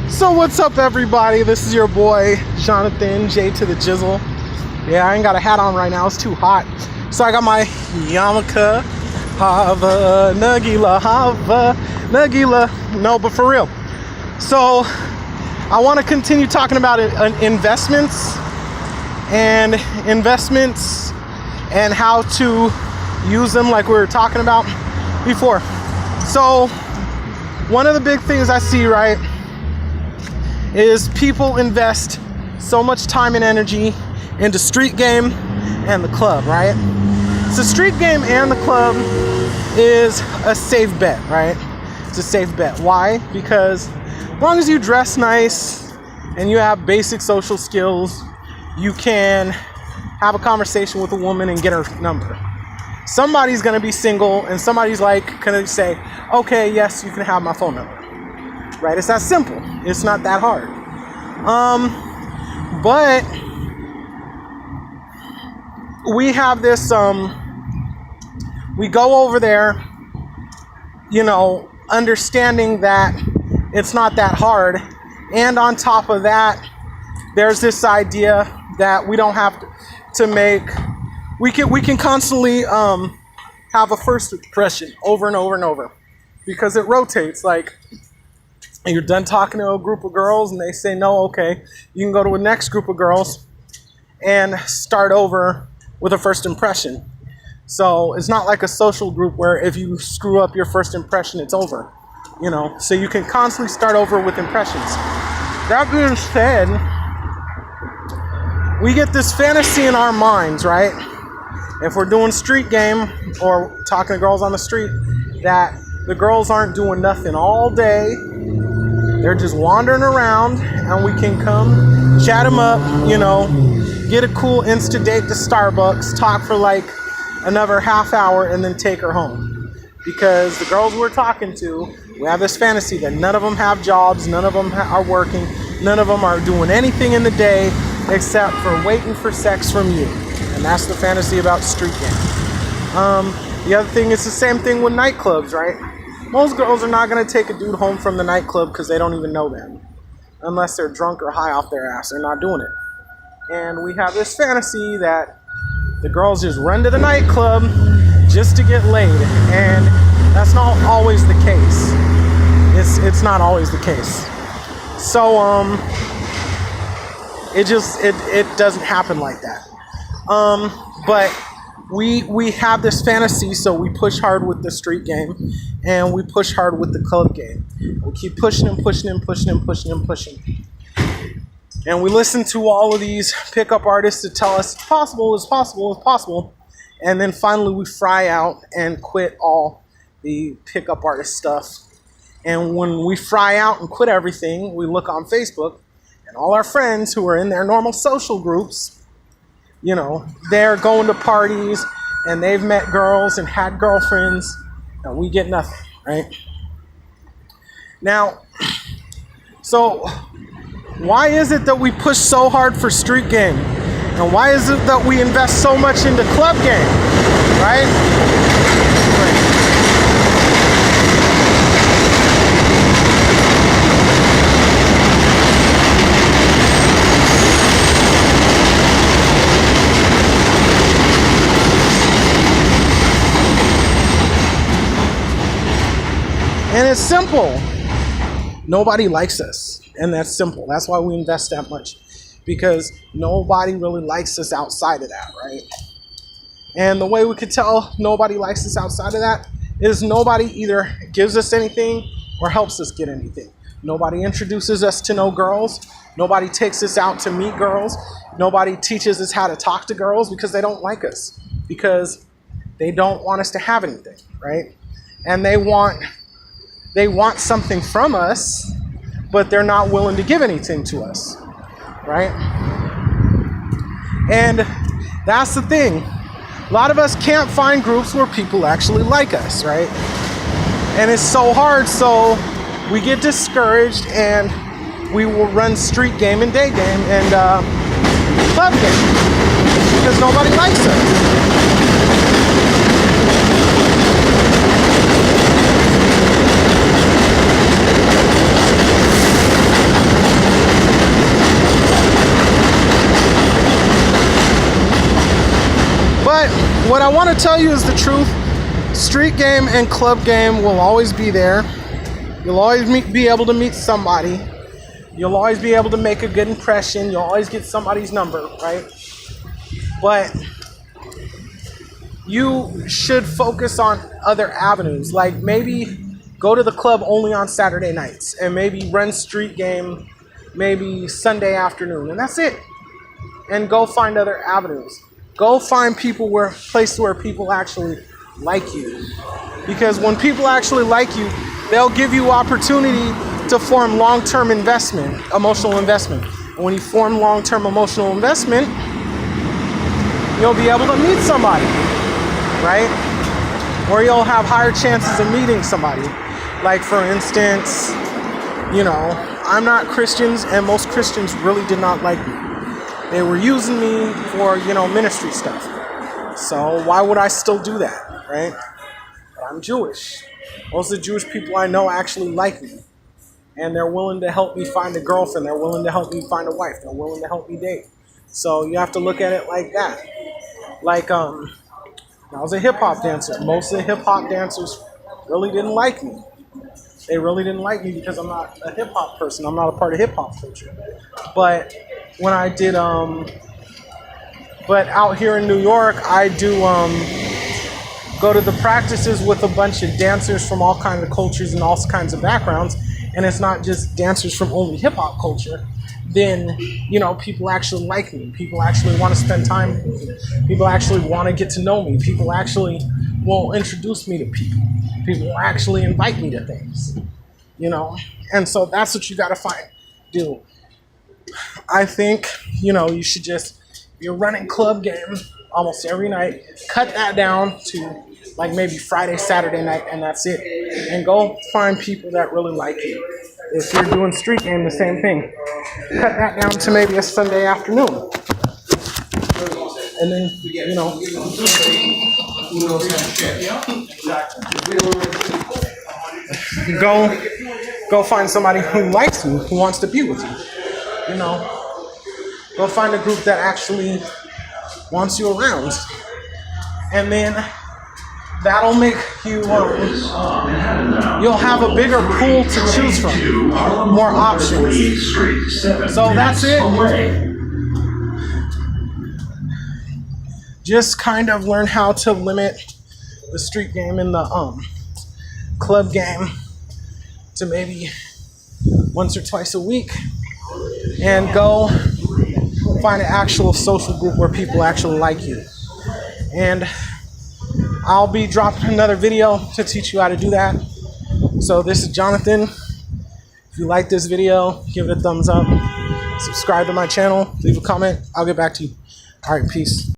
So what's up, everybody? This is your boy Jonathan J to the Jizzle. Yeah, I ain't got a hat on right now, it's too hot. So I got my Yarmulke Hava Nagila. No, but for real. So I want to continue talking about investments and how to use them, like we were talking about before. So one of the big things I see, right, is people invest so much time and energy into street game and the club, right? So street game and the club is a safe bet, right? It's a safe bet. Why? Because as long as you dress nice and you have basic social skills, you can have a conversation with a woman and get her number. Somebody's gonna be single and somebody's like gonna say, okay, yes, you can have my phone number. Right? It's that simple. It's not that hard. But we have this, we go over there, understanding that it's not that hard. And on top of that, there's this idea that we don't have to make, we can constantly have a first impression over and over and over, because it rotates. Like, you're done talking to a group of girls and they say no, okay, you can go to a next group of girls and start over with a first impression. So it's not like a social group where if you screw up your first impression, it's over, so you can constantly start over with impressions. That being said, we get this fantasy in our minds, right? If we're doing street game or talking to girls on the street, that the girls aren't doing nothing all day. They're just wandering around, and we can come chat them up, get a cool Insta date to Starbucks, talk for like another half hour, and then take her home. Because the girls we're talking to, we have this fantasy that none of them have jobs, none of them are working, none of them are doing anything in the day except for waiting for sex from you. And that's the fantasy about street game. The other thing is the same thing with nightclubs, right? Most girls are not going to take a dude home from the nightclub because they don't even know them. Unless they're drunk or high off their ass. They're not doing it. And we have this fantasy that the girls just run to the nightclub just to get laid. And that's not always the case. It's not always the case. So, it doesn't happen like that. But we have this fantasy, so we push hard with the street game and we push hard with the club game. We keep pushing and pushing and pushing and pushing and pushing. And we listen to all of these pickup artists to tell us it's possible, it's possible, it's possible. And then finally we fry out and quit all the pickup artist stuff. And when we fry out and quit everything, we look on Facebook and all our friends who are in their normal social groups, they're going to parties and they've met girls and had girlfriends, and we get nothing, right? Now, so why is it that we push so hard for street game? And why is it that we invest so much into club game, right? And it's simple. Nobody likes us. And that's simple. That's why we invest that much. Because nobody really likes us outside of that, right? And the way we could tell nobody likes us outside of that is nobody either gives us anything or helps us get anything. Nobody introduces us to no girls. Nobody takes us out to meet girls. Nobody teaches us how to talk to girls because they don't like us. Because they don't want us to have anything, right? And they want something from us, but they're not willing to give anything to us, right? And that's the thing. A lot of us can't find groups where people actually like us, right? And it's so hard, so we get discouraged and we will run street game and day game and club game because nobody likes us. what I want to tell you is the truth. Street game and club game will always be there. You'll always be able to meet somebody. You'll always be able to make a good impression. You'll always get somebody's number, right? But you should focus on other avenues. Like maybe go to the club only on Saturday nights and maybe run street game maybe Sunday afternoon, and that's it. And go find other avenues. Go find places where people actually like you. Because when people actually like you, they'll give you opportunity to form long-term investment, emotional investment. And when you form long-term emotional investment, you'll be able to meet somebody, right? Or you'll have higher chances of meeting somebody. Like for instance, I'm not Christians, and most Christians really did not like me. They were using me for, ministry stuff. So why would I still do that, right? But I'm Jewish. Most of the Jewish people I know actually like me. And they're willing to help me find a girlfriend. They're willing to help me find a wife. They're willing to help me date. So you have to look at it like that. Like, I was a hip-hop dancer. Most of the hip-hop dancers really didn't like me. They really didn't like me because I'm not a hip-hop person. I'm not a part of hip-hop culture. But when I did, but out here in New York, I do go to the practices with a bunch of dancers from all kinds of cultures and all kinds of backgrounds. And it's not just dancers from only hip-hop culture. Then, people actually like me. People actually want to spend time with me. People actually want to get to know me. People actually will introduce me to people. People will actually invite me to things, And so that's what you got to do. I think, you should just, if you're running club game almost every night, cut that down to like maybe Friday, Saturday night, and that's it. And go find people that really like you. If you're doing street game, the same thing. Cut that down to maybe a Sunday afternoon. And then, go find somebody who likes you, who wants to be with you. Go find a group that actually wants you around. And then that'll make you, you'll have a bigger pool to choose from, more options. So that's it. Just kind of learn how to limit the street game and the club game to maybe once or twice a week, and go find an actual social group where people actually like you. And I'll be dropping another video to teach you how to do that. So this is Jonathan. If you like this video, give it a thumbs up. Subscribe to my channel. Leave a comment. I'll get back to you. All right, peace.